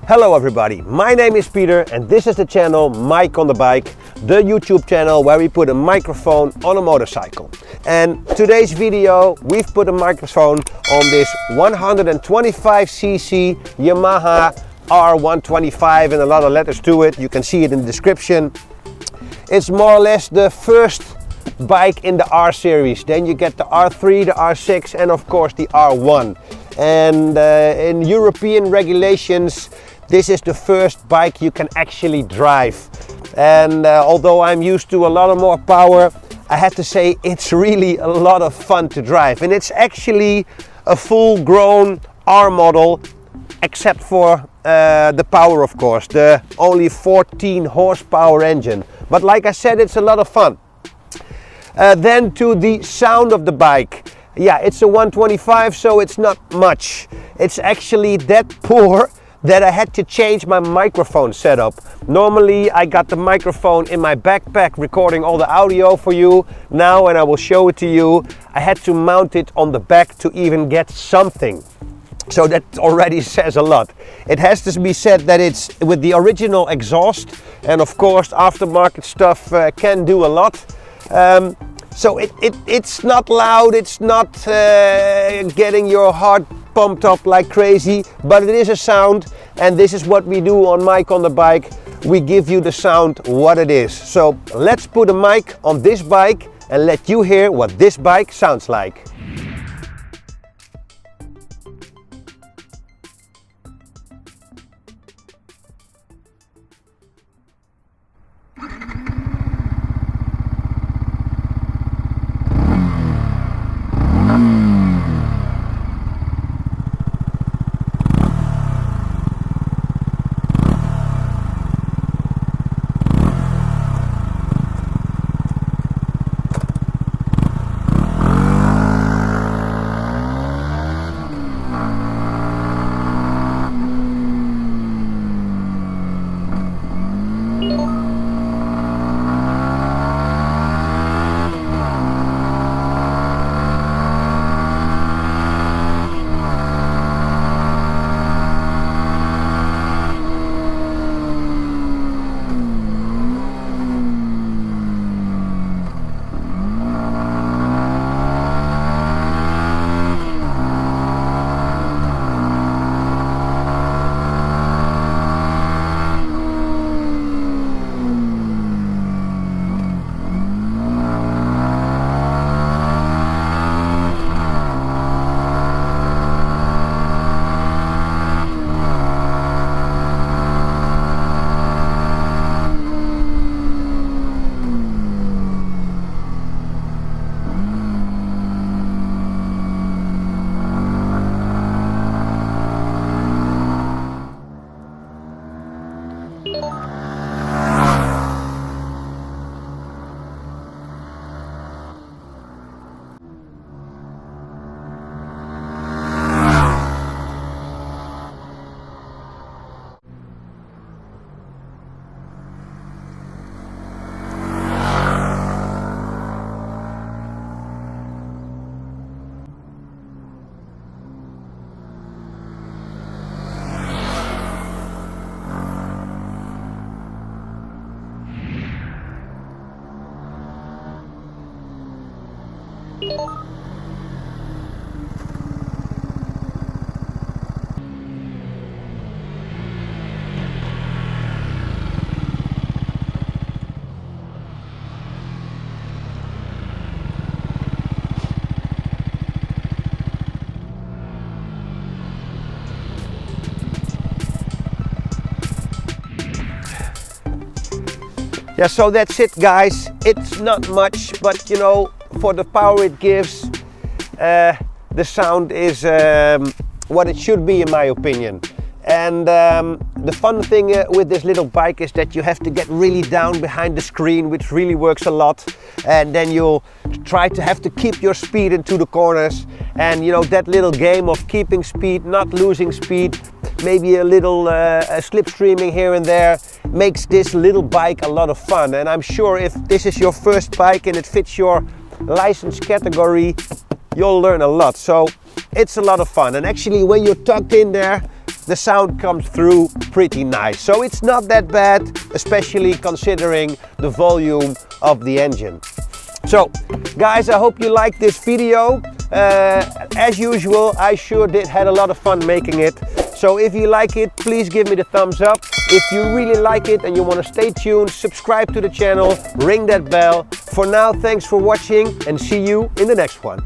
Hello everybody, my name is Peter and this is the channel Mike on the Bike, the YouTube channel where we put a microphone on a motorcycle. And today's video we've put a microphone on this 125cc Yamaha R125 and a lot of letters to it. You can see it in the description. It's more or less the first bike in the R series. Then you get the R3, the R6 and of course the R1. And in European regulations this is the first bike you can actually drive. And although I'm used to a lot of more power, I had to say it's really a lot of fun to drive. And it's actually a full-grown R model, except for the power, of course, the only 14 horsepower engine. But like I said, it's a lot of fun. Then to the sound of the bike. Yeah, it's a 125, so it's not much. It's actually that poor that I had to change my microphone setup. Normally I got the microphone in my backpack recording all the audio for you. Now, and I will show it to you, I had to mount it on the back to even get something. So that already says a lot. It has to be said that it's with the original exhaust, and of course aftermarket stuff can do a lot. So it's not loud, it's not getting your heart pumped up like crazy, but it is a sound, and this is what we do on Mike on the Bike. We give you the sound what it is. So let's put a mic on this bike and let you hear what this bike sounds like. Yeah, so that's it guys. It's not much, but you know, for the power it gives, the sound is what it should be in my opinion. And the fun thing with this little bike is that you have to get really down behind the screen, which really works a lot. And then you'll try to have to keep your speed into the corners. And you know, that little game of keeping speed, not losing speed, maybe a little slipstreaming here and there, makes this little bike a lot of fun. And I'm sure if this is your first bike and it fits your license category, you'll learn a lot. So it's a lot of fun. And actually when you're tucked in there, the sound comes through pretty nice. So it's not that bad, especially considering the volume of the engine. So guys, I hope you liked this video. As usual, I sure did had a lot of fun making it. So if you like it, please give me the thumbs up. If you really like it and you want to stay tuned, subscribe to the channel, ring that bell. For now, thanks for watching and see you in the next one.